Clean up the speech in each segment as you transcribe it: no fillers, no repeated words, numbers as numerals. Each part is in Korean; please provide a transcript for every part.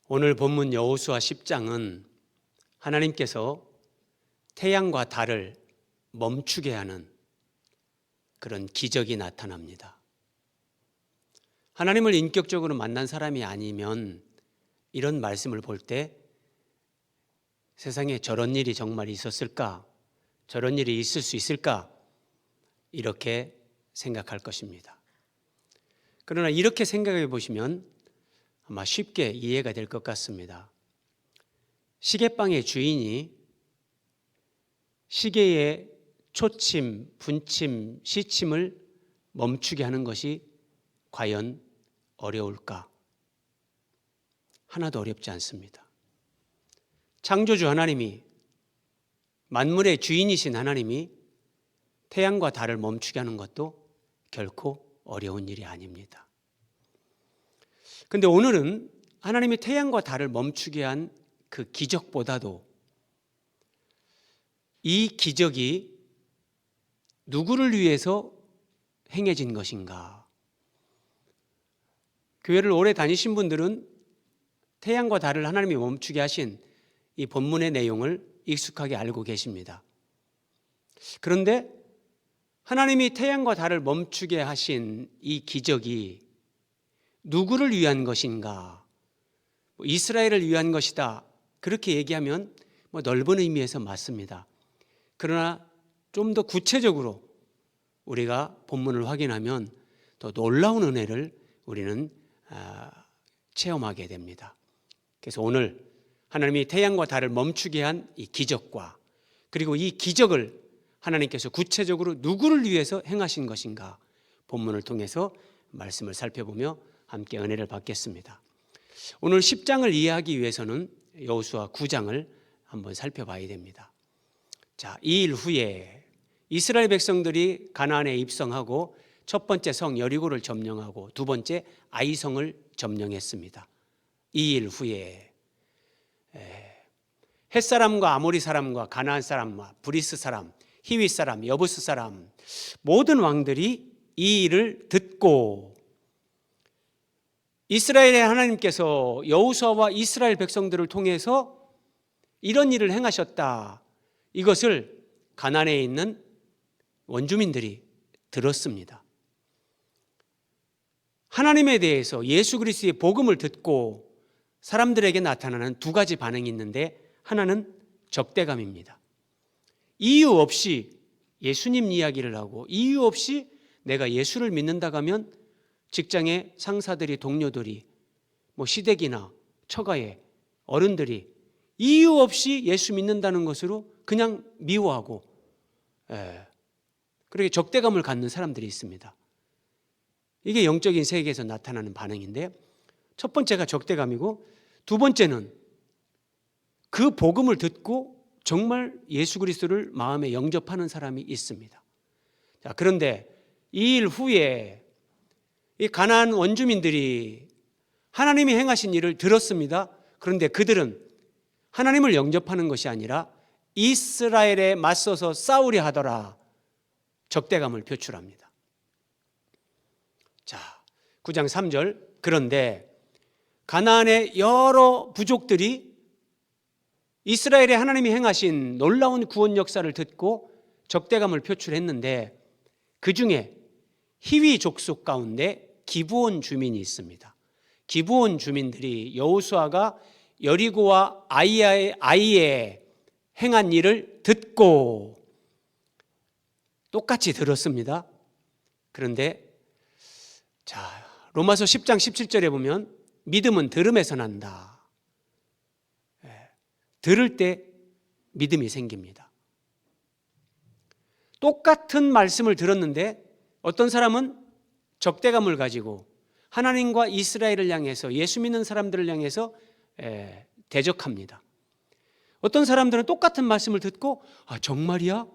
오늘 본문 여호수아 10장은 하나님께서 태양과 달을 멈추게 하는 그런 기적이 나타납니다. 하나님을 인격적으로 만난 사람이 아니면 이런 말씀을 볼 때 세상에 저런 일이 정말 있었을까? 저런 일이 있을 수 있을까? 이렇게 생각할 것입니다. 그러나 이렇게 생각해 보시면 아마 쉽게 이해가 될 것 같습니다. 시계방의 주인이 시계의 초침, 분침, 시침을 멈추게 하는 것이 과연 어려울까? 하나도 어렵지 않습니다. 창조주 하나님이, 만물의 주인이신 하나님이 태양과 달을 멈추게 하는 것도 결코 어려운 일이 아닙니다. 그런데 오늘은 하나님이 태양과 달을 멈추게 한 그 기적보다도 이 기적이 누구를 위해서 행해진 것인가? 교회를 오래 다니신 분들은 태양과 달을 하나님이 멈추게 하신 이 본문의 내용을 익숙하게 알고 계십니다. 그런데 하나님이 태양과 달을 멈추게 하신 이 기적이 누구를 위한 것인가? 이스라엘을 위한 것이다. 그렇게 얘기하면 넓은 의미에서 맞습니다. 그러나 좀 더 구체적으로 우리가 본문을 확인하면 더 놀라운 은혜를 우리는 체험하게 됩니다. 그래서 오늘 하나님이 태양과 달을 멈추게 한 이 기적과 그리고 이 기적을 하나님께서 구체적으로 누구를 위해서 행하신 것인가 본문을 통해서 말씀을 살펴보며 함께 은혜를 받겠습니다. 오늘 10장을 이해하기 위해서는 여호수아 9장을 한번 살펴봐야 됩니다. 자, 이 일 후에 이스라엘 백성들이 가나안에 입성하고 첫 번째 성 여리고를 점령하고 두 번째 아이성을 점령했습니다. 이 일 후에 헷사람과 아모리 사람과 가나안 사람과 브리스 사람, 히윗 사람, 여부스 사람 모든 왕들이 이 일을 듣고 이스라엘의 하나님께서 여호수아와 이스라엘 백성들을 통해서 이런 일을 행하셨다. 이것을 가나안에 있는 원주민들이 들었습니다. 하나님에 대해서 예수 그리스도의 복음을 듣고 사람들에게 나타나는 두 가지 반응이 있는데 하나는 적대감입니다. 이유 없이 예수님 이야기를 하고 이유 없이 내가 예수를 믿는다고 하면 직장의 상사들이, 동료들이, 시댁이나 처가의 어른들이 이유 없이 예수 믿는다는 것으로 그냥 미워하고 그렇게 적대감을 갖는 사람들이 있습니다. 이게 영적인 세계에서 나타나는 반응인데 첫 번째가 적대감이고 두 번째는 그 복음을 듣고 정말 예수 그리스도를 마음에 영접하는 사람이 있습니다. 자, 그런데 이 일 후에 이 가나안 원주민들이 하나님이 행하신 일을 들었습니다. 그런데 그들은 하나님을 영접하는 것이 아니라 이스라엘에 맞서서 싸우려 하더라 적대감을 표출합니다. 자, 9장 3절 그런데 가나안의 여러 부족들이 이스라엘의 하나님이 행하신 놀라운 구원 역사를 듣고 적대감을 표출했는데 그 중에 히위 족속 가운데 기브온 주민이 있습니다. 기브온 주민들이 여호수아가 여리고와 아이에 행한 일을 듣고 똑같이 들었습니다. 그런데 자, 로마서 10장 17절에 보면 믿음은 들음에서 난다. 들을 때 믿음이 생깁니다. 똑같은 말씀을 들었는데 어떤 사람은 적대감을 가지고 하나님과 이스라엘을 향해서 예수 믿는 사람들을 향해서 대적합니다. 어떤 사람들은 똑같은 말씀을 듣고 정말이야?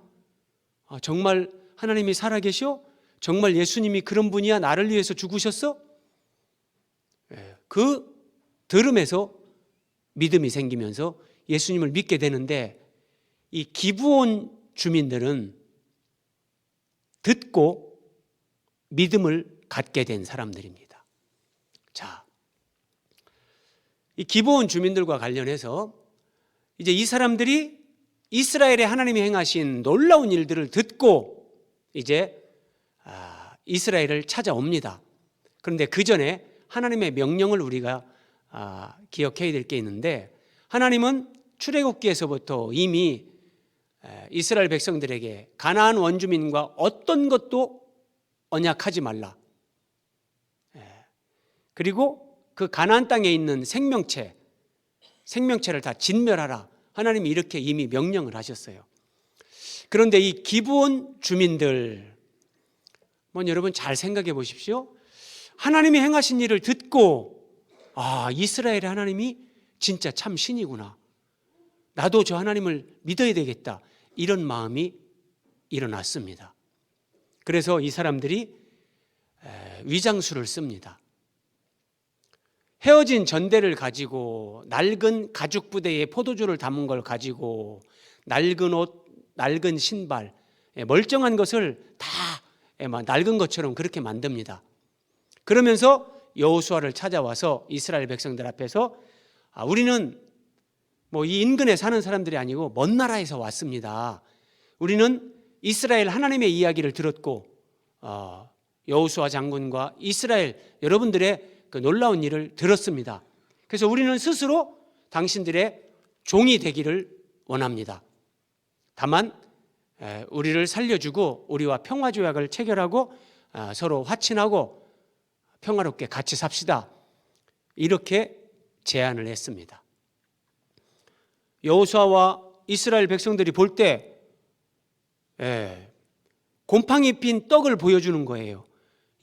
정말 하나님이 살아계셔? 정말 예수님이 그런 분이야? 나를 위해서 죽으셨어? 그 들음에서 믿음이 생기면서 예수님을 믿게 되는데 이 기브온 주민들은 듣고 믿음을 갖게 된 사람들입니다. 자, 이 기브온 주민들과 관련해서 이제 이 사람들이 이스라엘의 하나님이 행하신 놀라운 일들을 듣고 이제 이스라엘을 찾아옵니다. 그런데 그 전에 하나님의 명령을 우리가 기억해야 될 게 있는데, 하나님은 출애굽기에서부터 이미 이스라엘 백성들에게 가나안 원주민과 어떤 것도 언약하지 말라, 그리고 그 가나안 땅에 있는 생명체를 다 진멸하라, 하나님이 이렇게 이미 명령을 하셨어요. 그런데 이 기브온 주민들, 여러분 잘 생각해 보십시오. 하나님이 행하신 일을 듣고 이스라엘의 하나님이 진짜 참 신이구나, 나도 저 하나님을 믿어야 되겠다, 이런 마음이 일어났습니다. 그래서 이 사람들이 위장술을 씁니다. 헤어진 전대를 가지고, 낡은 가죽 부대에 포도주를 담은 걸 가지고, 낡은 옷, 낡은 신발, 멀쩡한 것을 다 낡은 것처럼 그렇게 만듭니다. 그러면서 여호수아를 찾아와서 이스라엘 백성들 앞에서 우리는 이 인근에 사는 사람들이 아니고 먼 나라에서 왔습니다. 우리는 이스라엘 하나님의 이야기를 들었고 여호수아 장군과 이스라엘 여러분들의 그 놀라운 일을 들었습니다. 그래서 우리는 스스로 당신들의 종이 되기를 원합니다. 다만 우리를 살려주고 우리와 평화조약을 체결하고 서로 화친하고 평화롭게 같이 삽시다, 이렇게 제안을 했습니다. 여호수아와 이스라엘 백성들이 볼 때 곰팡이 핀 떡을 보여주는 거예요.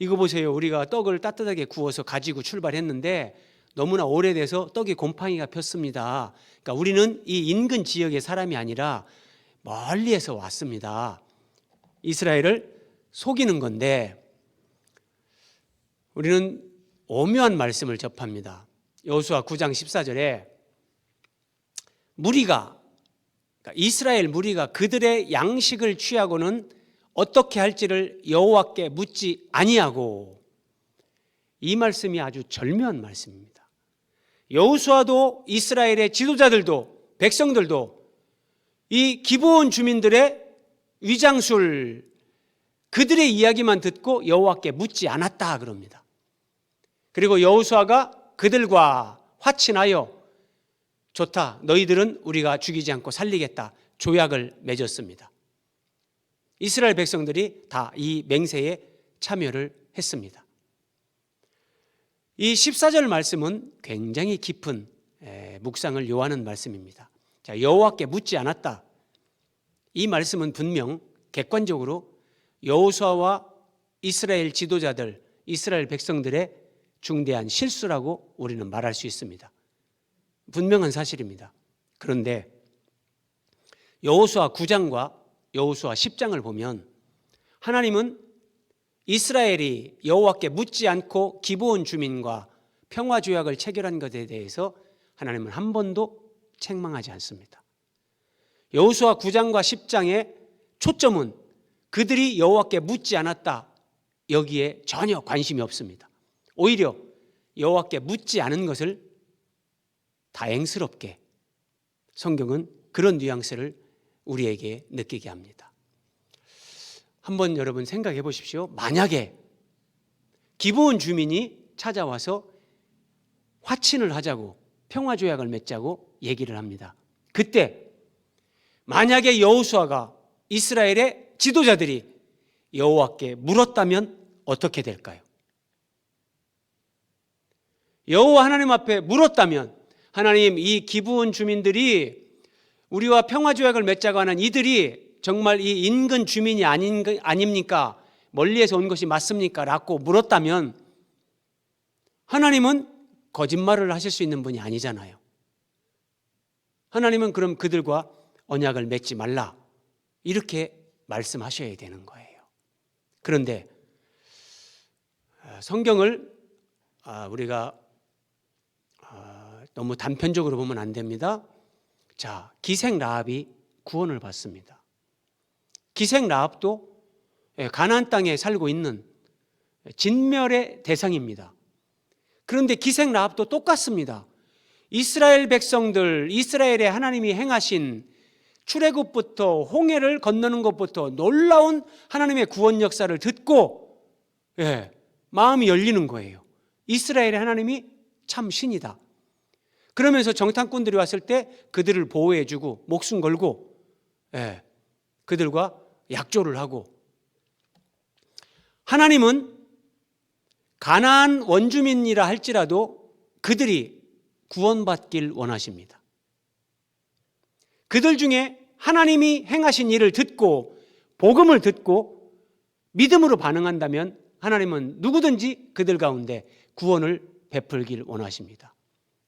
이거 보세요. 우리가 떡을 따뜻하게 구워서 가지고 출발했는데 너무나 오래돼서 떡에 곰팡이가 폈습니다. 그러니까 우리는 이 인근 지역의 사람이 아니라 멀리에서 왔습니다. 이스라엘을 속이는 건데, 우리는 오묘한 말씀을 접합니다. 여호수아 9장 14절에 그러니까 이스라엘 무리가 그들의 양식을 취하고는 어떻게 할지를 여호와께 묻지 아니하고, 이 말씀이 아주 절묘한 말씀입니다. 여호수아도 이스라엘의 지도자들도 백성들도 이 기브온 주민들의 위장술, 그들의 이야기만 듣고 여호와께 묻지 않았다 그럽니다. 그리고 여호수아가 그들과 화친하여 좋다, 너희들은 우리가 죽이지 않고 살리겠다, 조약을 맺었습니다. 이스라엘 백성들이 다 이 맹세에 참여를 했습니다. 이 14절 말씀은 굉장히 깊은 묵상을 요하는 말씀입니다. 자, 여호와께 묻지 않았다, 이 말씀은 분명 객관적으로 여호수아와 이스라엘 지도자들, 이스라엘 백성들의 중대한 실수라고 우리는 말할 수 있습니다. 분명한 사실입니다. 그런데 여호수아 9장과 여호수아 10장을 보면 하나님은 이스라엘이 여호와께 묻지 않고 기브온 주민과 평화조약을 체결한 것에 대해서 하나님은 한 번도 책망하지 않습니다. 여호수아 9장과 10장의 초점은 그들이 여호와께 묻지 않았다, 여기에 전혀 관심이 없습니다. 오히려 여호와께 묻지 않은 것을 다행스럽게 성경은 그런 뉘앙스를 우리에게 느끼게 합니다. 한번 여러분 생각해 보십시오. 만약에 기브온 주민이 찾아와서 화친을 하자고, 평화조약을 맺자고 얘기를 합니다. 그때 만약에 여호수아가, 이스라엘의 지도자들이 여호와께 물었다면 어떻게 될까요? 여호와 하나님 앞에 물었다면, 하나님, 이 기브온 주민들이 우리와 평화조약을 맺자고 하는 이들이 정말 이 인근 주민이 아닙니까? 멀리에서 온 것이 맞습니까? 라고 물었다면 하나님은 거짓말을 하실 수 있는 분이 아니잖아요. 하나님은 그럼 그들과 언약을 맺지 말라, 이렇게 말씀하셔야 되는 거예요. 그런데 성경을 우리가 너무 단편적으로 보면 안 됩니다. 자, 기생 라합이 구원을 받습니다. 기생 라합도 가나안 땅에 살고 있는 진멸의 대상입니다. 그런데 기생 라합도 똑같습니다. 이스라엘 백성들, 이스라엘에 하나님이 행하신 출애굽부터 홍해를 건너는 것부터 놀라운 하나님의 구원 역사를 듣고 마음이 열리는 거예요. 이스라엘의 하나님이 참 신이다. 그러면서 정탐꾼들이 왔을 때 그들을 보호해주고 목숨 걸고 그들과 약조를 하고, 하나님은 가나안 원주민이라 할지라도 그들이 구원받길 원하십니다. 그들 중에 하나님이 행하신 일을 듣고 복음을 듣고 믿음으로 반응한다면 하나님은 누구든지 그들 가운데 구원을 베풀길 원하십니다.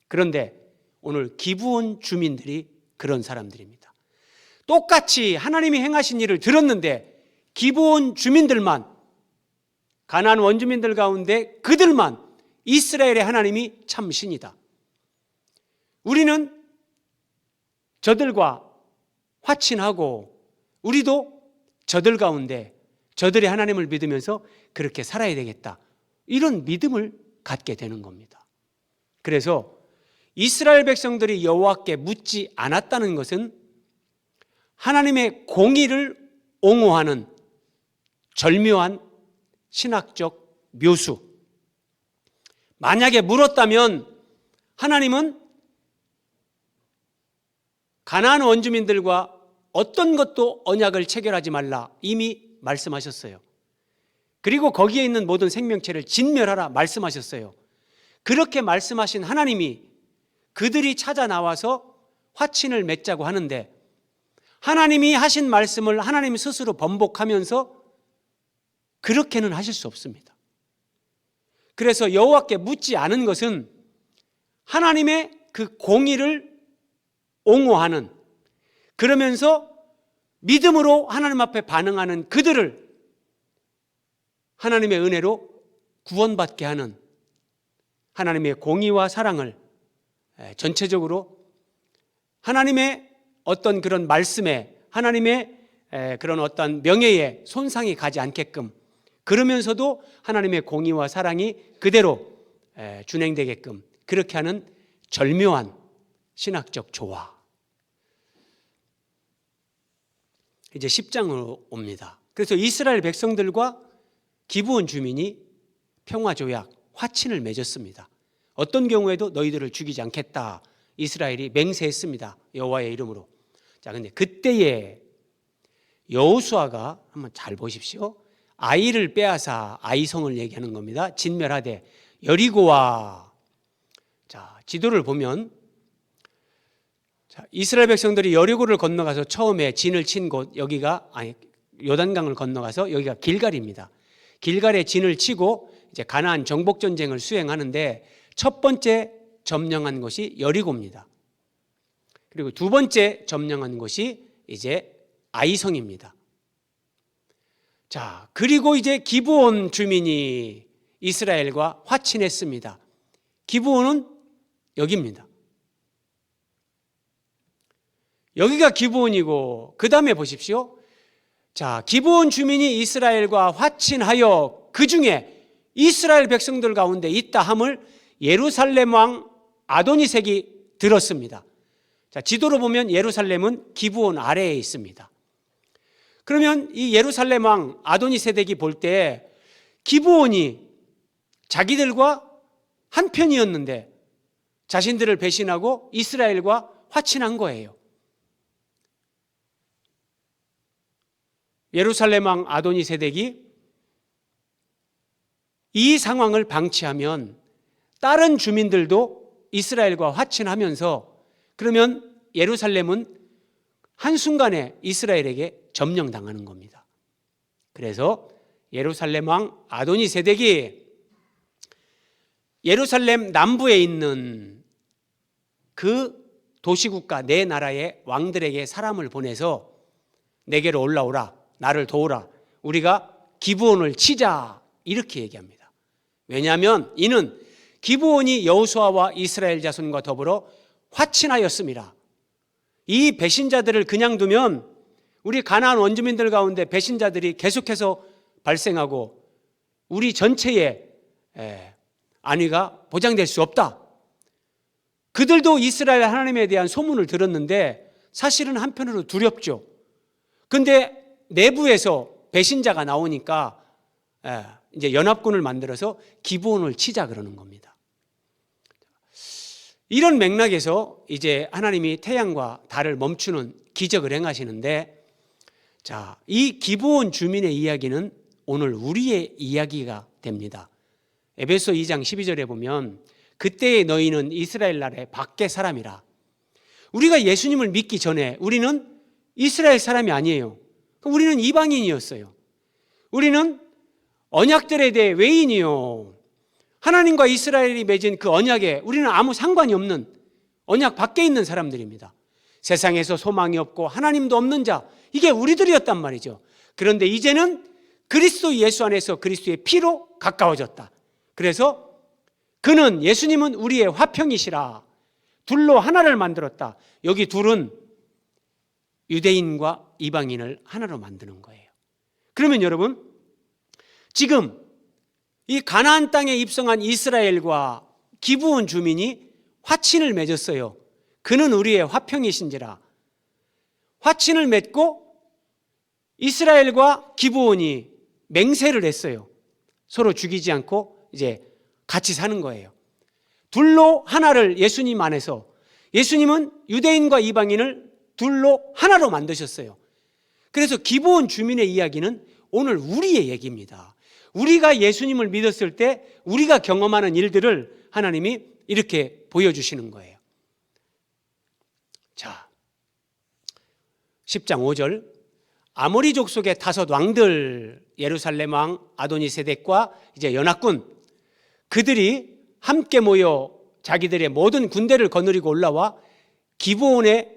그런데 오늘 기브온 주민들이 그런 사람들입니다. 똑같이 하나님이 행하신 일을 들었는데 기브온 주민들만, 가나안 원주민들 가운데 그들만 이스라엘의 하나님이 참 신이다, 우리는 저들과 화친하고 우리도 저들 가운데 저들의 하나님을 믿으면서 그렇게 살아야 되겠다, 이런 믿음을 갖게 되는 겁니다. 그래서 이스라엘 백성들이 여호와께 묻지 않았다는 것은 하나님의 공의를 옹호하는 절묘한 신학적 묘수. 만약에 물었다면 하나님은 가나안 원주민들과 어떤 것도 언약을 체결하지 말라 이미 말씀하셨어요. 그리고 거기에 있는 모든 생명체를 진멸하라 말씀하셨어요. 그렇게 말씀하신 하나님이 그들이 찾아 나와서 화친을 맺자고 하는데, 하나님이 하신 말씀을 하나님 스스로 번복하면서 그렇게는 하실 수 없습니다. 그래서 여호와께 묻지 않은 것은 하나님의 그 공의를 옹호하는, 그러면서 믿음으로 하나님 앞에 반응하는 그들을 하나님의 은혜로 구원받게 하는 하나님의 공의와 사랑을 전체적으로 하나님의 어떤 그런 말씀에, 하나님의 그런 어떤 명예에 손상이 가지 않게끔, 그러면서도 하나님의 공의와 사랑이 그대로 준행되게끔 그렇게 하는 절묘한 신학적 조화. 이제 10장으로 옵니다. 그래서 이스라엘 백성들과 기브온 주민이 평화조약, 화친을 맺었습니다. 어떤 경우에도 너희들을 죽이지 않겠다 이스라엘이 맹세했습니다, 여호와의 이름으로. 자, 근데 그때에 여호수아가 한번 잘 보십시오. 아이를 빼앗아 아이성을 얘기하는 겁니다. 진멸하되 여리고와. 자, 지도를 보면 이스라엘 백성들이 여리고를 건너가서 처음에 진을 친 곳, 여기가 요단강을 건너가서 여기가 길갈입니다. 길갈에 진을 치고 이제 가나안 정복 전쟁을 수행하는데 첫 번째 점령한 곳이 여리고입니다. 그리고 두 번째 점령한 곳이 이제 아이성입니다. 자, 그리고 이제 기브온 주민이 이스라엘과 화친했습니다. 기브온은 여기입니다. 여기가 기브온이고, 그 다음에 보십시오. 자, 기브온 주민이 이스라엘과 화친하여 그 중에 이스라엘 백성들 가운데 있다 함을 예루살렘 왕 아도니색이 들었습니다. 자, 지도로 보면 예루살렘은 기브온 아래에 있습니다. 그러면 이 예루살렘 왕 아도니세덱이 볼 때 기브온이 자기들과 한편이었는데 자신들을 배신하고 이스라엘과 화친한 거예요. 예루살렘 왕 아도니세덱이 이 상황을 방치하면 다른 주민들도 이스라엘과 화친하면서, 그러면 예루살렘은 한순간에 이스라엘에게 점령당하는 겁니다. 그래서 예루살렘 왕 아도니세덱이 예루살렘 남부에 있는 그 도시국가 네 나라의 왕들에게 사람을 보내서 내게로 올라오라, 나를 도우라, 우리가 기브온을 치자, 이렇게 얘기합니다. 왜냐하면 이는 기브온이 여호수아와 이스라엘 자손과 더불어 화친하였습니다. 이 배신자들을 그냥 두면 우리 가나안 원주민들 가운데 배신자들이 계속해서 발생하고 우리 전체의 안위가 보장될 수 없다. 그들도 이스라엘 하나님에 대한 소문을 들었는데 사실은 한편으로 두렵죠. 근데 내부에서 배신자가 나오니까 이제 연합군을 만들어서 기브온을 치자 그러는 겁니다. 이런 맥락에서 이제 하나님이 태양과 달을 멈추는 기적을 행하시는데, 자, 이 기브온 주민의 이야기는 오늘 우리의 이야기가 됩니다. 에베소 2장 12절에 보면 그때의 너희는 이스라엘 나라의 밖의 사람이라. 우리가 예수님을 믿기 전에 우리는 이스라엘 사람이 아니에요. 우리는 이방인이었어요. 우리는 언약들에 대해 외인이요. 하나님과 이스라엘이 맺은 그 언약에 우리는 아무 상관이 없는 언약 밖에 있는 사람들입니다. 세상에서 소망이 없고 하나님도 없는 자, 이게 우리들이었단 말이죠. 그런데 이제는 그리스도 예수 안에서 그리스도의 피로 가까워졌다. 그래서 그는, 예수님은 우리의 화평이시라. 둘로 하나를 만들었다. 여기 둘은 유대인과 이방인을 하나로 만드는 거예요. 그러면 여러분, 지금 이 가나안 땅에 입성한 이스라엘과 기브온 주민이 화친을 맺었어요. 그는 우리의 화평이신지라. 화친을 맺고 이스라엘과 기브온이 맹세를 했어요. 서로 죽이지 않고 이제 같이 사는 거예요. 둘로 하나를 예수님 안에서, 예수님은 유대인과 이방인을 둘로 하나로 만드셨어요. 그래서 기브온 주민의 이야기는 오늘 우리의 얘기입니다. 우리가 예수님을 믿었을 때 우리가 경험하는 일들을 하나님이 이렇게 보여주시는 거예요. 자, 10장 5절, 아모리 족속의 5 왕들, 예루살렘 왕 아도니세덱과 이제 연합군, 그들이 함께 모여 자기들의 모든 군대를 거느리고 올라와 기브온에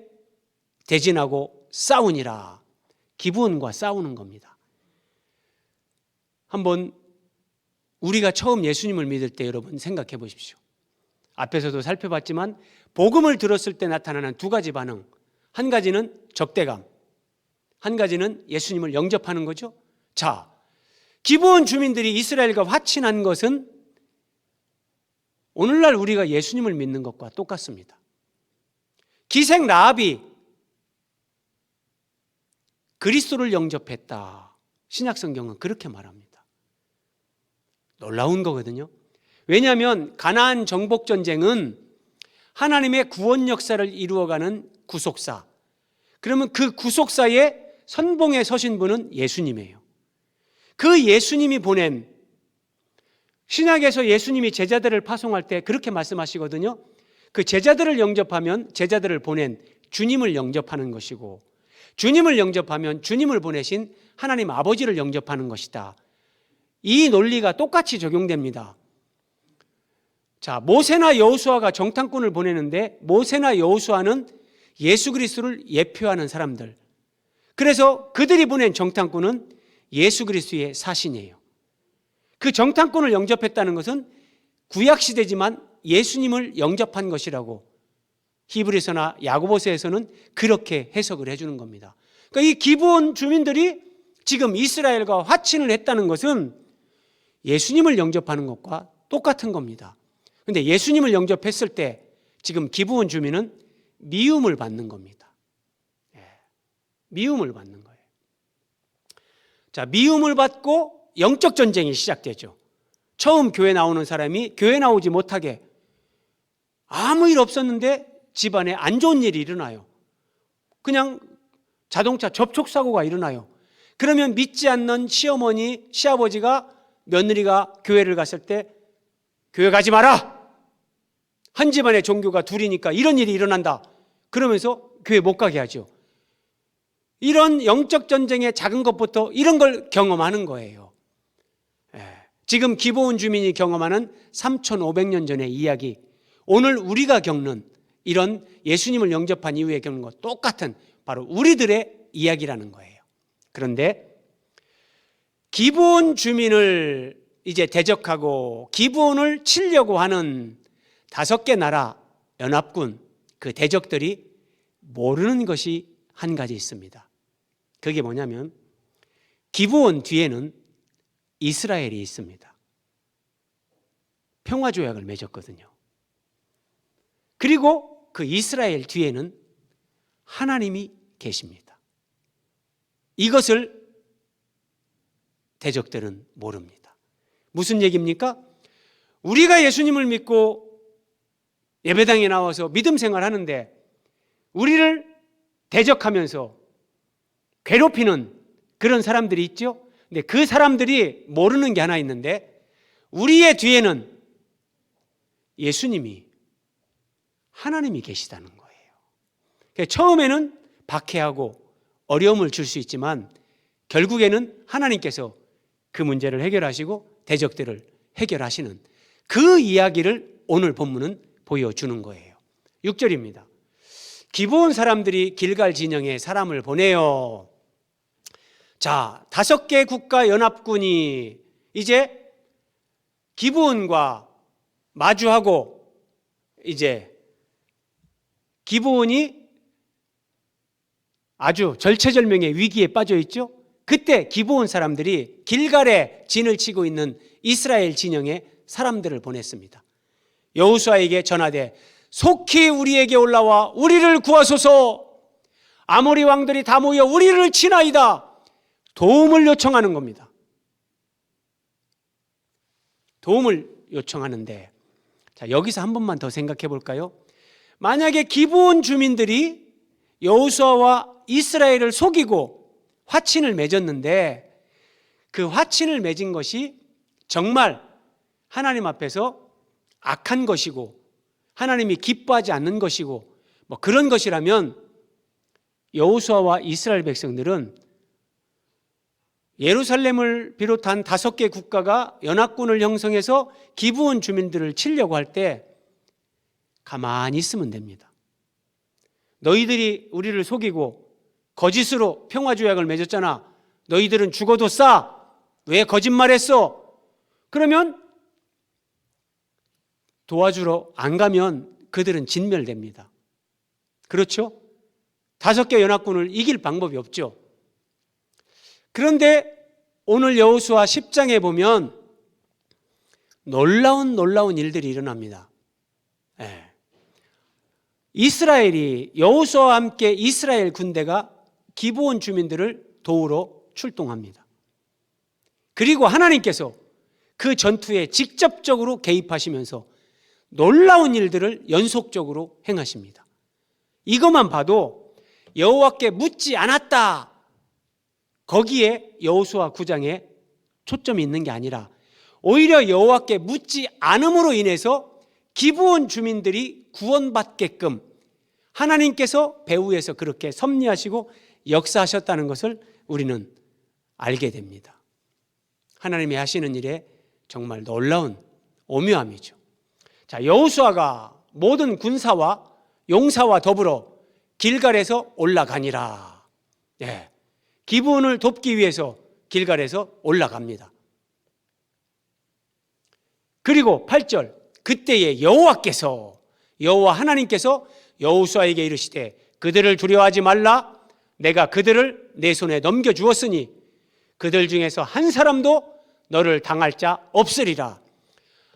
대진하고 싸우니라. 기브온과 싸우는 겁니다. 한번 우리가 처음 예수님을 믿을 때 여러분 생각해 보십시오. 앞에서도 살펴봤지만 복음을 들었을 때 나타나는 2가지 반응, 한 가지는 적대감, 한 가지는 예수님을 영접하는 거죠. 자, 기브온 주민들이 이스라엘과 화친한 것은 오늘날 우리가 예수님을 믿는 것과 똑같습니다. 기생 라합이 그리스도를 영접했다. 신약성경은 그렇게 말합니다. 놀라운 거거든요. 왜냐하면 가나안 정복 전쟁은 하나님의 구원 역사를 이루어가는 구속사, 그러면 그 구속사의 선봉에 서신 분은 예수님이에요. 그 예수님이 보낸, 신약에서 예수님이 제자들을 파송할 때 그렇게 말씀하시거든요. 그 제자들을 영접하면 제자들을 보낸 주님을 영접하는 것이고, 주님을 영접하면 주님을 보내신 하나님 아버지를 영접하는 것이다. 이 논리가 똑같이 적용됩니다. 자, 모세나 여호수아가 정탐꾼을 보내는데 모세나 여호수아는 예수 그리스도를 예표하는 사람들, 그래서 그들이 보낸 정탐꾼은 예수 그리스도의 사신이에요. 그 정탐꾼을 영접했다는 것은 구약시대지만 예수님을 영접한 것이라고 히브리서나 야고보서에서는 그렇게 해석을 해주는 겁니다. 그러니까 이 기브온 주민들이 지금 이스라엘과 화친을 했다는 것은 예수님을 영접하는 것과 똑같은 겁니다. 그런데 예수님을 영접했을 때 지금 기브온 주민은 미움을 받는 겁니다. 미움을 받는 거예요. 자, 미움을 받고 영적 전쟁이 시작되죠. 처음 교회 나오는 사람이 교회 나오지 못하게, 아무 일 없었는데 집안에 안 좋은 일이 일어나요. 그냥 자동차 접촉사고가 일어나요. 그러면 믿지 않는 시어머니, 시아버지가 며느리가 교회를 갔을 때 교회 가지 마라. 한 집안에 종교가 둘이니까 이런 일이 일어난다. 그러면서 교회 못 가게 하죠. 이런 영적 전쟁의 작은 것부터 이런 걸 경험하는 거예요. 지금 기브온 주민이 경험하는 3,500년 전의 이야기, 오늘 우리가 겪는 이런 예수님을 영접한 이후에 겪는 것 똑같은 바로 우리들의 이야기라는 거예요. 그런데 기브온 주민을 이제 대적하고 기브온을 치려고 하는 5개 나라 연합군, 그 대적들이 모르는 것이 한 가지 있습니다. 그게 뭐냐면 기브온 뒤에는 이스라엘이 있습니다. 평화조약을 맺었거든요. 그리고 그 이스라엘 뒤에는 하나님이 계십니다. 이것을 대적들은 모릅니다. 무슨 얘기입니까? 우리가 예수님을 믿고 예배당에 나와서 믿음 생활하는데 우리를 대적하면서 괴롭히는 그런 사람들이 있죠. 근데 그 사람들이 모르는 게 하나 있는데 우리의 뒤에는 예수님이, 하나님이 계시다는 거예요. 처음에는 박해하고 어려움을 줄 수 있지만 결국에는 하나님께서 그 문제를 해결하시고 대적들을 해결하시는 그 이야기를 오늘 본문은 보여주는 거예요. 6절입니다. 기브온 사람들이 길갈 진영에 사람을 보내요. 자, 5개 국가 연합군이 이제 기브온과 마주하고 이제 기브온이 아주 절체절명의 위기에 빠져 있죠. 그때 기브온 사람들이 길갈에 진을 치고 있는 이스라엘 진영에 사람들을 보냈습니다. 여호수아에게 전하되 속히 우리에게 올라와 우리를 구하소서. 아모리 왕들이 다 모여 우리를 치나이다. 도움을 요청하는 겁니다. 도움을 요청하는데, 자, 여기서 한 번만 더 생각해 볼까요? 만약에 기브온 주민들이 여호수아와 이스라엘을 속이고 화친을 맺었는데 그 화친을 맺은 것이 정말 하나님 앞에서 악한 것이고 하나님이 기뻐하지 않는 것이고 뭐 그런 것이라면 여호수아와 이스라엘 백성들은 예루살렘을 비롯한 5개 국가가 연합군을 형성해서 기브온 주민들을 치려고 할 때 가만히 있으면 됩니다. 너희들이 우리를 속이고 거짓으로 평화조약을 맺었잖아. 너희들은 죽어도 싸. 왜 거짓말했어? 그러면 도와주러 안 가면 그들은 진멸됩니다. 그렇죠? 5개 연합군을 이길 방법이 없죠. 그런데 오늘 여호수아 10장에 보면 놀라운 일들이 일어납니다. 이스라엘이 여호수아와 함께 이스라엘 군대가 기브온 주민들을 도우러 출동합니다. 그리고 하나님께서 그 전투에 직접적으로 개입하시면서 놀라운 일들을 연속적으로 행하십니다. 이것만 봐도 여호와께 묻지 않았다. 거기에 여호수아 9장에 초점이 있는 게 아니라 오히려 여호와께 묻지 않음으로 인해서 기브온 주민들이 구원받게끔 하나님께서 배후에서 그렇게 섭리하시고 역사하셨다는 것을 우리는 알게 됩니다. 하나님이 하시는 일에 정말 놀라운 오묘함이죠. 자, 여호수아가 모든 군사와 용사와 더불어 길갈에서 올라가니라. 기브온을 돕기 위해서 길갈에서 올라갑니다. 그리고 8절, 그때에 여호와 하나님께서 여호수아에게 이르시되 그들을 두려워하지 말라. 내가 그들을 내 손에 넘겨주었으니 그들 중에서 한 사람도 너를 당할 자 없으리라.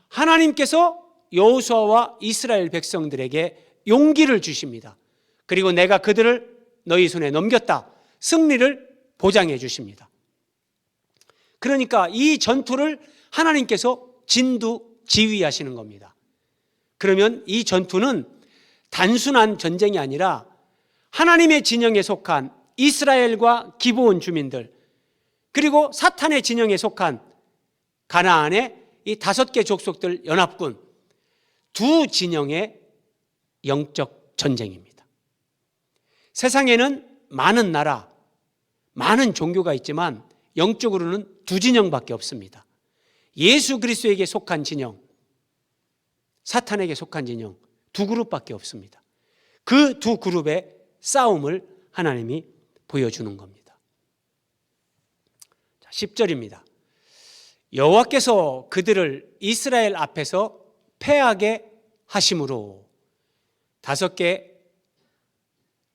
하나님께서 여호수아와 이스라엘 백성들에게 용기를 주십니다. 그리고 내가 그들을 너희 손에 넘겼다. 승리를 보장해 주십니다. 그러니까 이 전투를 하나님께서 진두지휘하시는 겁니다. 그러면 이 전투는 단순한 전쟁이 아니라 하나님의 진영에 속한 이스라엘과 기브온 주민들, 그리고 사탄의 진영에 속한 가나안의 이 5개 족속들 연합군, 두 진영의 영적 전쟁입니다. 세상에는 많은 나라, 많은 종교가 있지만 영적으로는 두 진영밖에 없습니다. 예수 그리스도에게 속한 진영, 사탄에게 속한 진영, 두 그룹밖에 없습니다. 그 두 그룹의 싸움을 하나님이 보여주는 겁니다. 10절입니다. 여호와께서 그들을 이스라엘 앞에서 패하게 하심으로 5개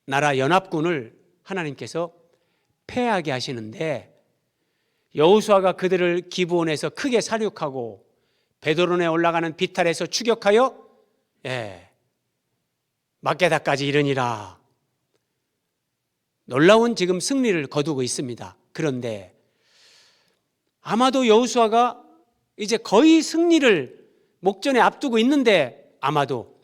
나라 연합군을 하나님께서 패하게 하시는데 여호수아가 그들을 기브온에서 크게 사륙하고 베드론에 올라가는 비탈에서 추격하여 막게다까지 이르니라. 놀라운 지금 승리를 거두고 있습니다. 그런데 아마도 여호수아가 이제 거의 승리를 목전에 앞두고 있는데 아마도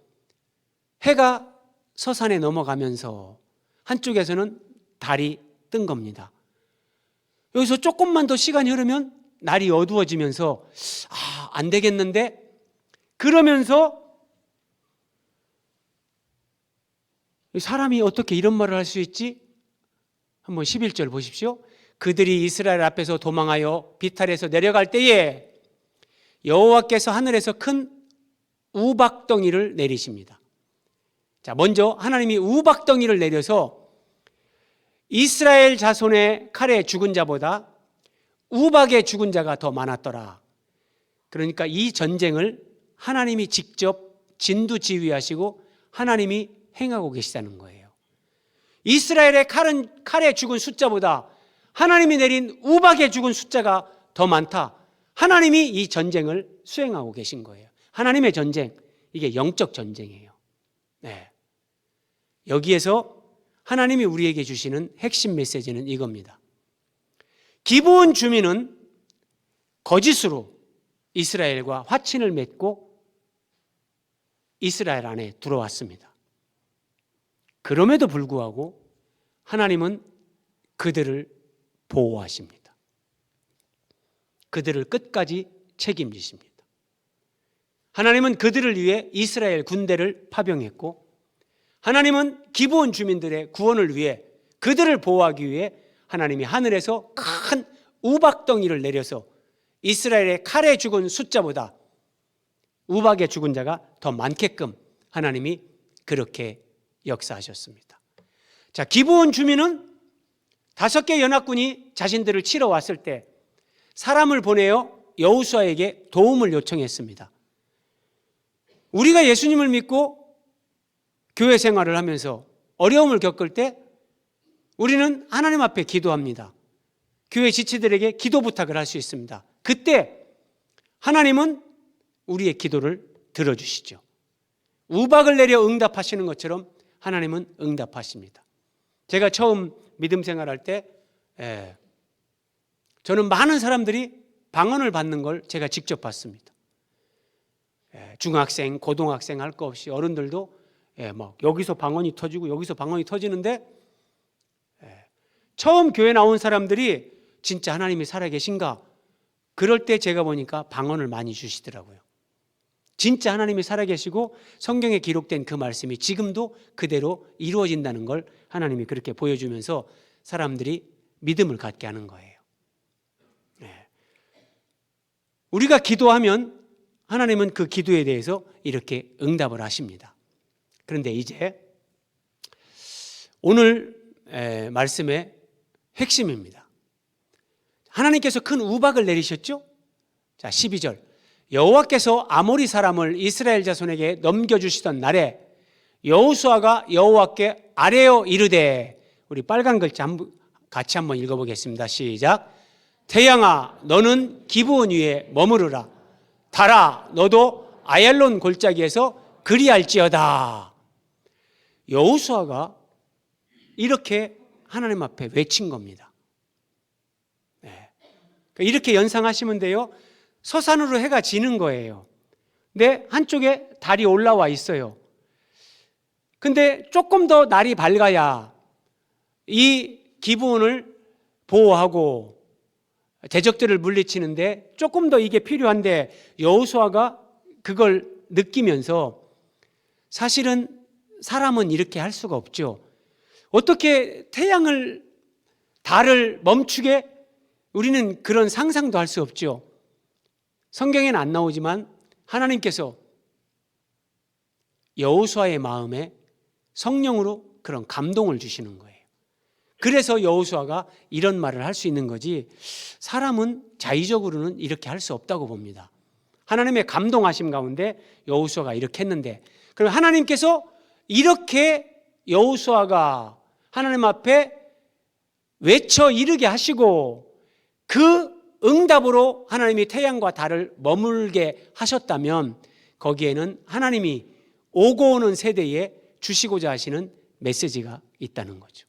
해가 서산에 넘어가면서 한쪽에서는 달이 뜬 겁니다. 여기서 조금만 더 시간이 흐르면 날이 어두워지면서 안 되겠는데, 그러면서 사람이 어떻게 이런 말을 할 수 있지? 한번 11절 보십시오. 그들이 이스라엘 앞에서 도망하여 비탈에서 내려갈 때에 여호와께서 하늘에서 큰 우박덩이를 내리십니다. 자, 먼저 하나님이 우박덩이를 내려서 이스라엘 자손의 칼에 죽은 자보다 우박에 죽은 자가 더 많았더라. 그러니까 이 전쟁을 하나님이 직접 진두지휘하시고 하나님이 행하고 계시다는 거예요. 이스라엘의 칼에 죽은 숫자보다 하나님이 내린 우박에 죽은 숫자가 더 많다. 하나님이 이 전쟁을 수행하고 계신 거예요. 하나님의 전쟁, 이게 영적 전쟁이에요. 네. 여기에서 하나님이 우리에게 주시는 핵심 메시지는 이겁니다. 기브온 주민은 거짓으로 이스라엘과 화친을 맺고 이스라엘 안에 들어왔습니다. 그럼에도 불구하고 하나님은 그들을 보호하십니다. 그들을 끝까지 책임지십니다. 하나님은 그들을 위해 이스라엘 군대를 파병했고, 하나님은 기브온 주민들의 구원을 위해, 그들을 보호하기 위해 하나님이 하늘에서 큰 우박덩이를 내려서 이스라엘의 칼에 죽은 숫자보다 우박에 죽은 자가 더 많게끔 하나님이 그렇게 역사하셨습니다. 자, 기브온 주민은 5개 연합군이 자신들을 치러 왔을 때 사람을 보내어 여호수아에게 도움을 요청했습니다. 우리가 예수님을 믿고 교회 생활을 하면서 어려움을 겪을 때 우리는 하나님 앞에 기도합니다. 교회 지체들에게 기도 부탁을 할 수 있습니다. 그때 하나님은 우리의 기도를 들어주시죠. 우박을 내려 응답하시는 것처럼 하나님은 응답하십니다. 제가 처음 믿음 생활할 때 저는 많은 사람들이 방언을 받는 걸 제가 직접 봤습니다. 중학생, 고등학생 할 거 없이 어른들도 막 여기서 방언이 터지고 여기서 방언이 터지는데, 처음 교회 나온 사람들이 진짜 하나님이 살아계신가? 그럴 때 제가 보니까 방언을 많이 주시더라고요. 진짜 하나님이 살아계시고 성경에 기록된 그 말씀이 지금도 그대로 이루어진다는 걸 하나님이 그렇게 보여주면서 사람들이 믿음을 갖게 하는 거예요. 우리가 기도하면 하나님은 그 기도에 대해서 이렇게 응답을 하십니다. 그런데 이제 오늘 말씀의 핵심입니다. 하나님께서 큰 우박을 내리셨죠? 자, 12절. 여호와께서 아모리 사람을 이스라엘 자손에게 넘겨주시던 날에 여호수아가 여호와께 아뢰어 이르되, 우리 빨간 글자 같이 한번 읽어보겠습니다. 시작. 태양아, 너는 기브온 위에 머무르라. 달아, 너도 아얄론 골짜기에서 그리할지어다. 여호수아가 이렇게 하나님 앞에 외친 겁니다. 이렇게 연상하시면 돼요. 서산으로 해가 지는 거예요. 근데 한쪽에 달이 올라와 있어요. 근데 조금 더 날이 밝아야 이 기브온을 보호하고 대적들을 물리치는데 조금 더 이게 필요한데, 여호수아가 그걸 느끼면서, 사실은 사람은 이렇게 할 수가 없죠. 어떻게 태양을, 달을 멈추게, 우리는 그런 상상도 할 수 없죠. 성경에는 안 나오지만 하나님께서 여호수아의 마음에 성령으로 그런 감동을 주시는 거예요. 그래서 여호수아가 이런 말을 할 수 있는 거지, 사람은 자의적으로는 이렇게 할 수 없다고 봅니다. 하나님의 감동하심 가운데 여호수아가 이렇게 했는데, 그럼 하나님께서 이렇게 여호수아가 하나님 앞에 외쳐 이르게 하시고 그 응답으로 하나님이 태양과 달을 머물게 하셨다면, 거기에는 하나님이 오고 오는 세대에 주시고자 하시는 메시지가 있다는 거죠.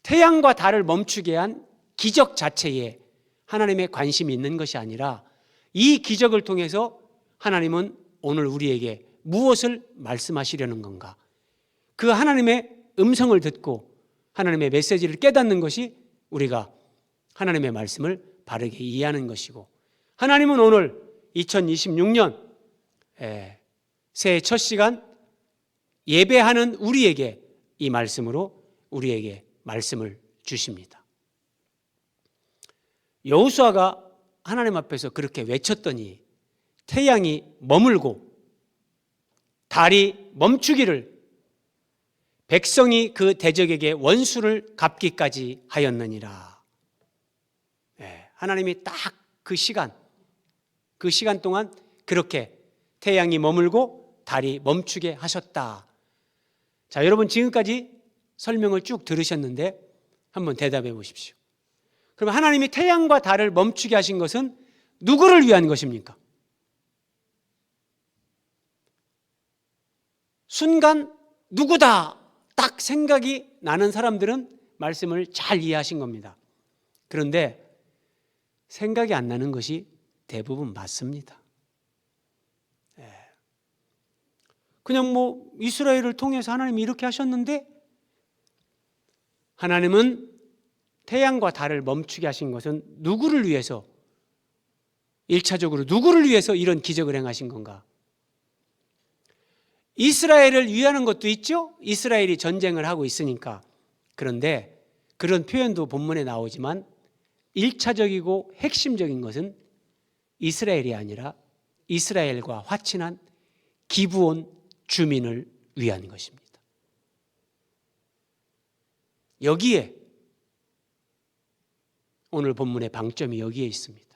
태양과 달을 멈추게 한 기적 자체에 하나님의 관심이 있는 것이 아니라 이 기적을 통해서 하나님은 오늘 우리에게 무엇을 말씀하시려는 건가? 그 하나님의 음성을 듣고 하나님의 메시지를 깨닫는 것이 우리가 하나님의 말씀을 바르게 이해하는 것이고, 하나님은 오늘 2026년 새해 첫 시간 예배하는 우리에게 이 말씀으로 우리에게 말씀을 주십니다. 여호수아가 하나님 앞에서 그렇게 외쳤더니 태양이 머물고 달이 멈추기를, 백성이 그 대적에게 원수를 갚기까지 하였느니라. 하나님이 딱 그 시간 동안 그렇게 태양이 머물고 달이 멈추게 하셨다. 자, 여러분 지금까지 설명을 쭉 들으셨는데 한번 대답해 보십시오. 그럼 하나님이 태양과 달을 멈추게 하신 것은 누구를 위한 것입니까? 순간 누구다 딱 생각이 나는 사람들은 말씀을 잘 이해하신 겁니다. 그런데 생각이 안 나는 것이 대부분 맞습니다. 그냥 이스라엘을 통해서 하나님이 이렇게 하셨는데, 하나님은 태양과 달을 멈추게 하신 것은 누구를 위해서, 1차적으로 누구를 위해서 이런 기적을 행하신 건가? 이스라엘을 위하는 것도 있죠. 이스라엘이 전쟁을 하고 있으니까. 그런데 그런 표현도 본문에 나오지만 1차적이고 핵심적인 것은 이스라엘이 아니라 이스라엘과 화친한 기브온 주민을 위한 것입니다. 여기에 오늘 본문의 방점이 여기에 있습니다.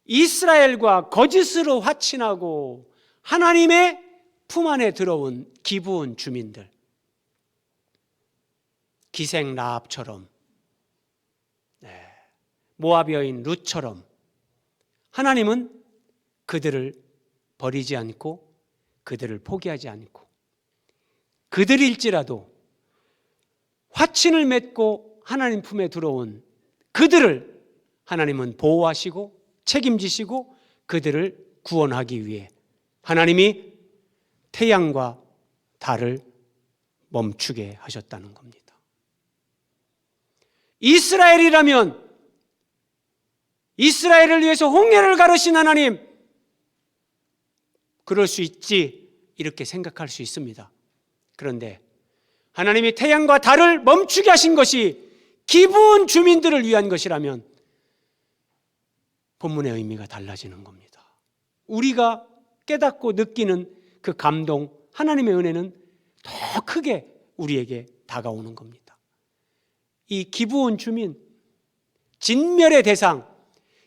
이스라엘과 거짓으로 화친하고 하나님의 품 안에 들어온 기브온 주민들, 기생 라합처럼, 모압 여인 룻처럼 하나님은 그들을 버리지 않고 그들을 포기하지 않고, 그들일지라도 화친을 맺고 하나님 품에 들어온 그들을 하나님은 보호하시고 책임지시고 그들을 구원하기 위해 하나님이 태양과 달을 멈추게 하셨다는 겁니다. 이스라엘이라면 이스라엘을 위해서 홍해를 가르신 하나님, 그럴 수 있지 이렇게 생각할 수 있습니다. 그런데 하나님이 태양과 달을 멈추게 하신 것이 기브온 주민들을 위한 것이라면 본문의 의미가 달라지는 겁니다. 우리가 깨닫고 느끼는 그 감동, 하나님의 은혜는 더 크게 우리에게 다가오는 겁니다. 이 기브온 주민, 진멸의 대상,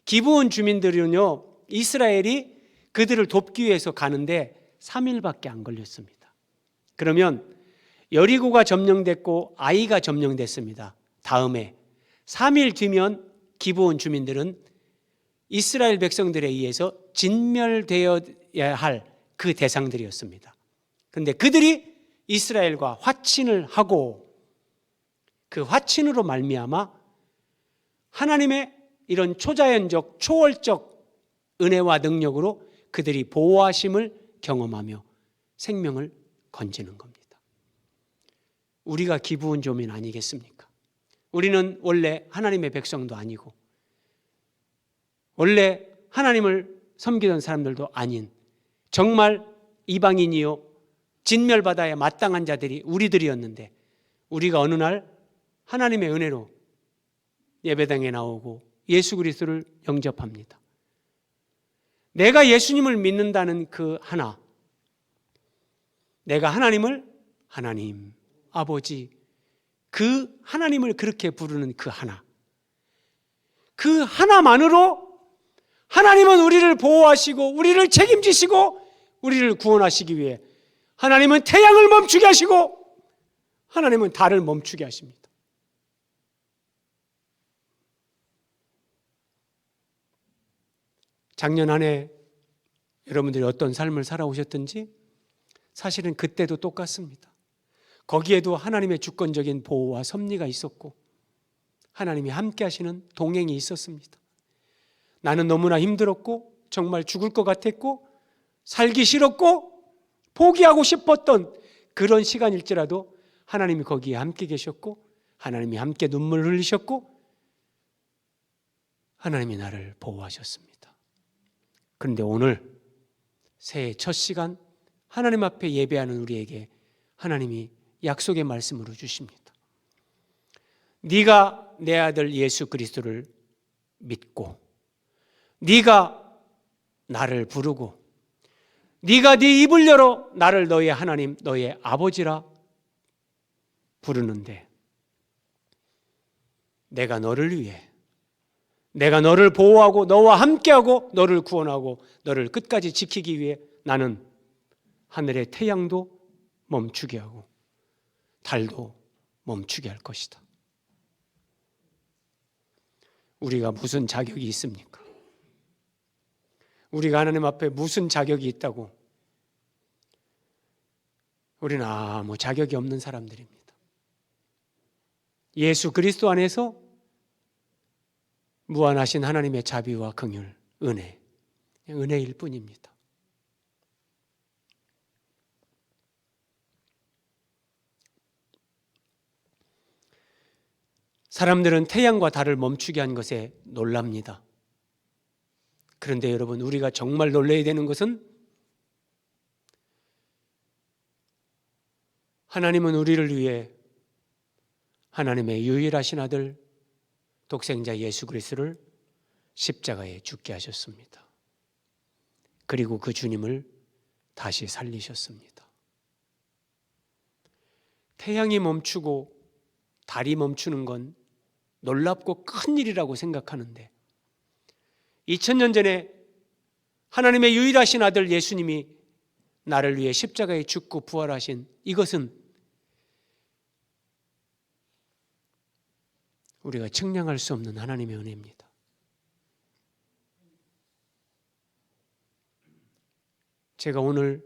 기브온 주민들은요, 이스라엘이 그들을 돕기 위해서 가는데 3일밖에 안 걸렸습니다. 그러면 여리고가 점령됐고 아이가 점령됐습니다. 다음에 3일 뒤면 기브온 주민들은 이스라엘 백성들에 의해서 진멸되어야 할 그 대상들이었습니다. 그런데 그들이 이스라엘과 화친을 하고 그 화친으로 말미암아 하나님의 이런 초자연적, 초월적 은혜와 능력으로 그들이 보호하심을 경험하며 생명을 건지는 겁니다. 우리가 기브온 주민 아니겠습니까? 우리는 원래 하나님의 백성도 아니고 원래 하나님을 섬기던 사람들도 아닌 정말 이방인이요 진멸받아야 마땅한 자들이 우리들이었는데, 우리가 어느 날 하나님의 은혜로 예배당에 나오고 예수 그리스도를 영접합니다. 내가 예수님을 믿는다는 그 하나, 내가 하나님을 하나님, 아버지, 그 하나님을 그렇게 부르는 그 하나, 그 하나만으로 하나님은 우리를 보호하시고 우리를 책임지시고 우리를 구원하시기 위해 하나님은 태양을 멈추게 하시고 하나님은 달을 멈추게 하십니다. 작년 한 해 여러분들이 어떤 삶을 살아오셨든지 사실은 그때도 똑같습니다. 거기에도 하나님의 주권적인 보호와 섭리가 있었고 하나님이 함께 하시는 동행이 있었습니다. 나는 너무나 힘들었고 정말 죽을 것 같았고 살기 싫었고 포기하고 싶었던 그런 시간일지라도 하나님이 거기에 함께 계셨고 하나님이 함께 눈물을 흘리셨고 하나님이 나를 보호하셨습니다. 그런데 오늘 새해 첫 시간 하나님 앞에 예배하는 우리에게 하나님이 약속의 말씀으로 주십니다. 네가 내 아들 예수 그리스도를 믿고 네가 나를 부르고 네가 네 입을 열어 나를 너의 하나님 너의 아버지라 부르는데 내가 너를 위해 내가 너를 보호하고 너와 함께하고 너를 구원하고 너를 끝까지 지키기 위해 나는 하늘의 태양도 멈추게 하고 달도 멈추게 할 것이다. 우리가 무슨 자격이 있습니까? 우리가 하나님 앞에 무슨 자격이 있다고? 우리는 아무 자격이 없는 사람들입니다. 예수 그리스도 안에서 무한하신 하나님의 자비와 긍휼, 은혜일 뿐입니다. 사람들은 태양과 달을 멈추게 한 것에 놀랍니다. 그런데 여러분, 우리가 정말 놀라야 되는 것은 하나님은 우리를 위해 하나님의 유일하신 아들 독생자 예수 그리스도를 십자가에 죽게 하셨습니다. 그리고 그 주님을 다시 살리셨습니다. 태양이 멈추고 달이 멈추는 건 놀랍고 큰 일이라고 생각하는데 2000년 전에 하나님의 유일하신 아들 예수님이 나를 위해 십자가에 죽고 부활하신 이것은 우리가 측량할 수 없는 하나님의 은혜입니다. 제가 오늘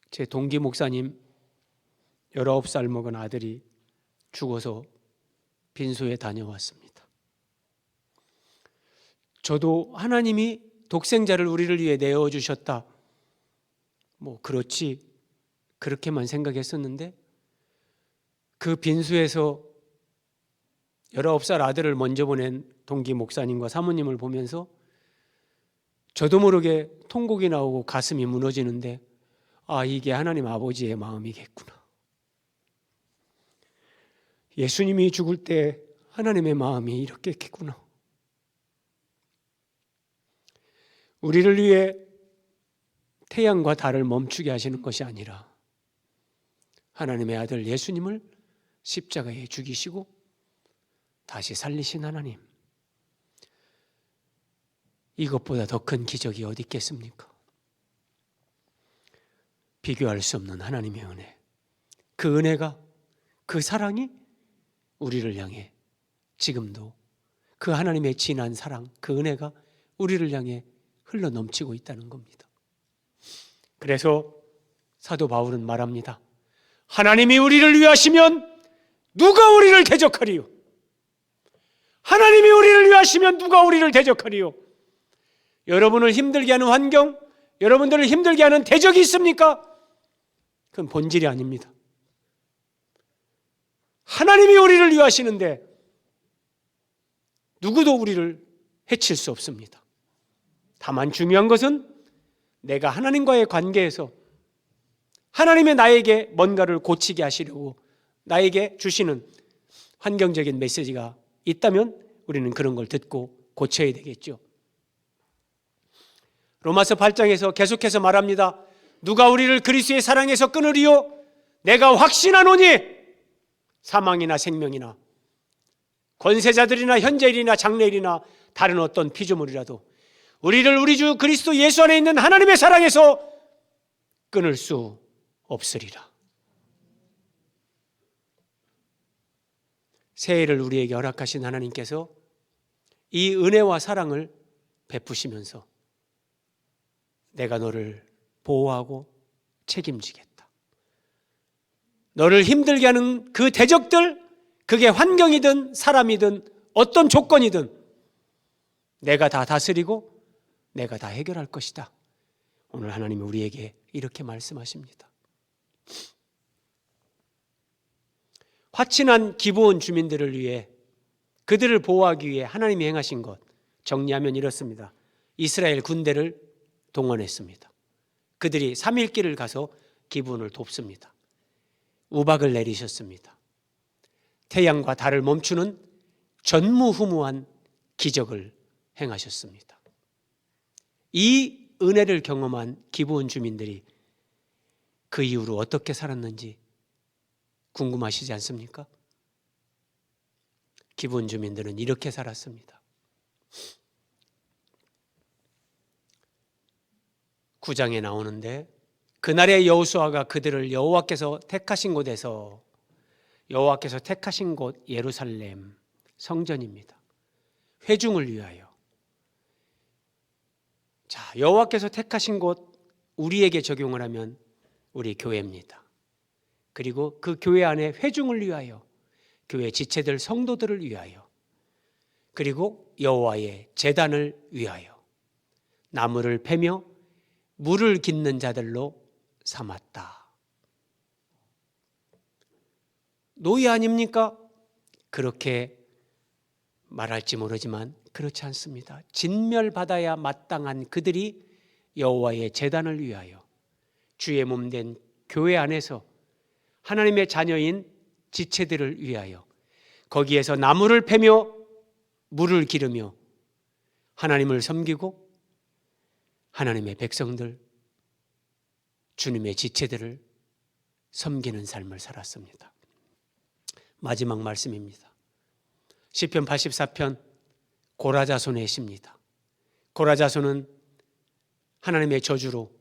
제 동기 목사님 19살 먹은 아들이 죽어서 빈소에 다녀왔습니다. 저도 하나님이 독생자를 우리를 위해 내어주셨다, 그렇지, 그렇게만 생각했었는데 그 빈소에서 19살 아들을 먼저 보낸 동기 목사님과 사모님을 보면서 저도 모르게 통곡이 나오고 가슴이 무너지는데 이게 하나님 아버지의 마음이겠구나. 예수님이 죽을 때 하나님의 마음이 이렇게 했겠구나. 우리를 위해 태양과 달을 멈추게 하시는 것이 아니라 하나님의 아들 예수님을 십자가에 죽이시고 다시 살리신 하나님, 이것보다 더 큰 기적이 어디 있겠습니까? 비교할 수 없는 하나님의 은혜, 그 은혜가, 그 사랑이 우리를 향해 지금도 그 하나님의 진한 사랑, 그 은혜가 우리를 향해 흘러 넘치고 있다는 겁니다. 그래서 사도 바울은 말합니다. 하나님이 우리를 위하시면 누가 우리를 대적하리요? 하나님이 우리를 위하시면 누가 우리를 대적하리요? 여러분을 힘들게 하는 환경, 여러분들을 힘들게 하는 대적이 있습니까? 그건 본질이 아닙니다. 하나님이 우리를 위하시는데 누구도 우리를 해칠 수 없습니다. 다만 중요한 것은 내가 하나님과의 관계에서 하나님의 나에게 뭔가를 고치게 하시려고 나에게 주시는 환경적인 메시지가 있다면 우리는 그런 걸 듣고 고쳐야 되겠죠. 로마서 8장에서 계속해서 말합니다. 누가 우리를 그리스도의 사랑에서 끊으리요? 내가 확신하노니 사망이나 생명이나 권세자들이나 현재일이나 장래일이나 다른 어떤 피조물이라도 우리를 우리 주 그리스도 예수 안에 있는 하나님의 사랑에서 끊을 수 없으리라. 새해를 우리에게 허락하신 하나님께서 이 은혜와 사랑을 베푸시면서 내가 너를 보호하고 책임지겠다. 너를 힘들게 하는 그 대적들, 그게 환경이든 사람이든 어떤 조건이든 내가 다 다스리고 내가 다 해결할 것이다. 오늘 하나님이 우리에게 이렇게 말씀하십니다. 화친한 기브온 주민들을 위해, 그들을 보호하기 위해 하나님이 행하신 것, 정리하면 이렇습니다. 이스라엘 군대를 동원했습니다. 그들이 3일 길을 가서 기브온을 돕습니다. 우박을 내리셨습니다. 태양과 달을 멈추는 전무후무한 기적을 행하셨습니다. 이 은혜를 경험한 기브온 주민들이 그 이후로 어떻게 살았는지 궁금하시지 않습니까? 기브온 주민들은 이렇게 살았습니다. 9장에 나오는데 그날의 여호수아가 그들을 여호와께서 택하신 곳에서, 여호와께서 택하신 곳 예루살렘 성전입니다. 회중을 위하여. 자, 여호와께서 택하신 곳 우리에게 적용을 하면 우리 교회입니다. 그리고 그 교회 안에 회중을 위하여, 교회 지체들 성도들을 위하여, 그리고 여호와의 제단을 위하여 나무를 패며 물을 깃는 자들로 삼았다. 노예 아닙니까? 그렇게 말할지 모르지만 그렇지 않습니다. 진멸받아야 마땅한 그들이 여호와의 제단을 위하여 주의 몸된 교회 안에서 하나님의 자녀인 지체들을 위하여 거기에서 나무를 패며 물을 기르며 하나님을 섬기고 하나님의 백성들, 주님의 지체들을 섬기는 삶을 살았습니다. 마지막 말씀입니다. 시편 84편 고라자손의 시입니다. 고라자손은 하나님의 저주로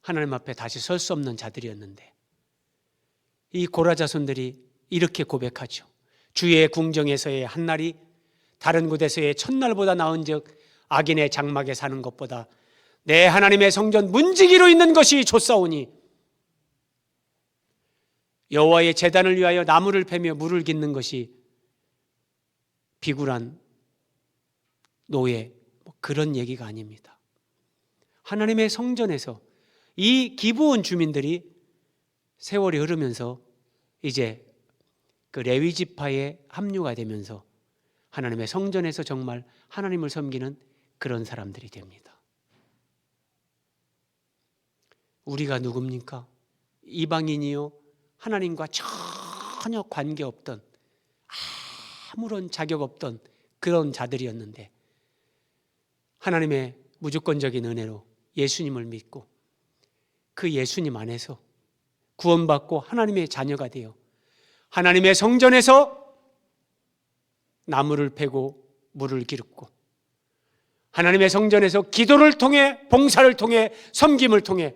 하나님 앞에 다시 설 수 없는 자들이었는데 이 고라자손들이 이렇게 고백하죠. 주의 궁정에서의 한날이 다른 곳에서의 첫날보다 나은즉 악인의 장막에 사는 것보다 내 하나님의 성전 문지기로 있는 것이 좋사오니 여호와의 제단을 위하여 나무를 패며 물을 깃는 것이 비굴한 노예, 그런 얘기가 아닙니다. 하나님의 성전에서 이 기브온 주민들이 세월이 흐르면서 이제 그 레위 지파에 합류가 되면서 하나님의 성전에서 정말 하나님을 섬기는 그런 사람들이 됩니다. 우리가 누굽니까? 이방인이요 하나님과 전혀 관계없던, 아무런 자격 없던 그런 자들이었는데 하나님의 무조건적인 은혜로 예수님을 믿고 그 예수님 안에서 구원받고 하나님의 자녀가 되어 하나님의 성전에서 나무를 패고 물을 기르고 하나님의 성전에서 기도를 통해, 봉사를 통해, 섬김을 통해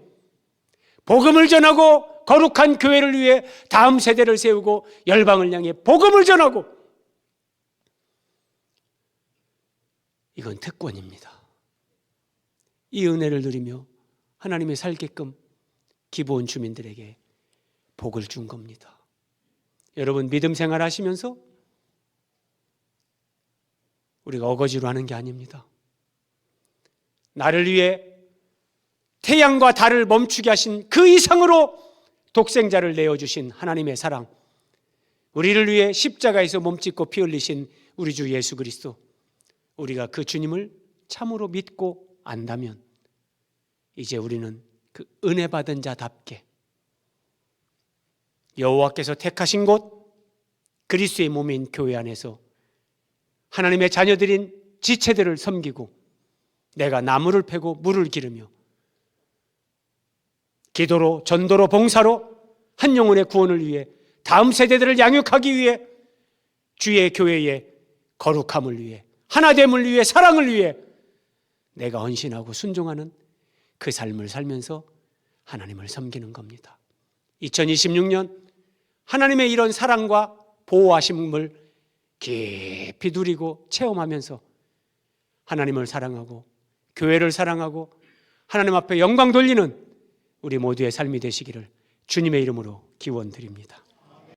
복음을 전하고 거룩한 교회를 위해 다음 세대를 세우고 열방을 향해 복음을 전하고, 이건 특권입니다. 이 은혜를 누리며 하나님의 살게끔 기브온 주민들에게 복을 준 겁니다. 여러분 믿음 생활 하시면서 우리가 어거지로 하는 게 아닙니다. 나를 위해 태양과 달을 멈추게 하신 그 이상으로 독생자를 내어주신 하나님의 사랑, 우리를 위해 십자가에서 몸짓고 피 흘리신 우리 주 예수 그리스도, 우리가 그 주님을 참으로 믿고 안다면 이제 우리는 그 은혜 받은 자답게 여호와께서 택하신 곳 그리스도의 몸인 교회 안에서 하나님의 자녀들인 지체들을 섬기고 내가 나무를 패고 물을 기르며 기도로, 전도로, 봉사로 한 영혼의 구원을 위해 다음 세대들을 양육하기 위해 주의 교회의 거룩함을 위해 하나됨을 위해 사랑을 위해 내가 헌신하고 순종하는 그 삶을 살면서 하나님을 섬기는 겁니다. 2026년 하나님의 이런 사랑과 보호하심을 깊이 누리고 체험하면서 하나님을 사랑하고 교회를 사랑하고 하나님 앞에 영광 돌리는 우리 모두의 삶이 되시기를 주님의 이름으로 기원드립니다.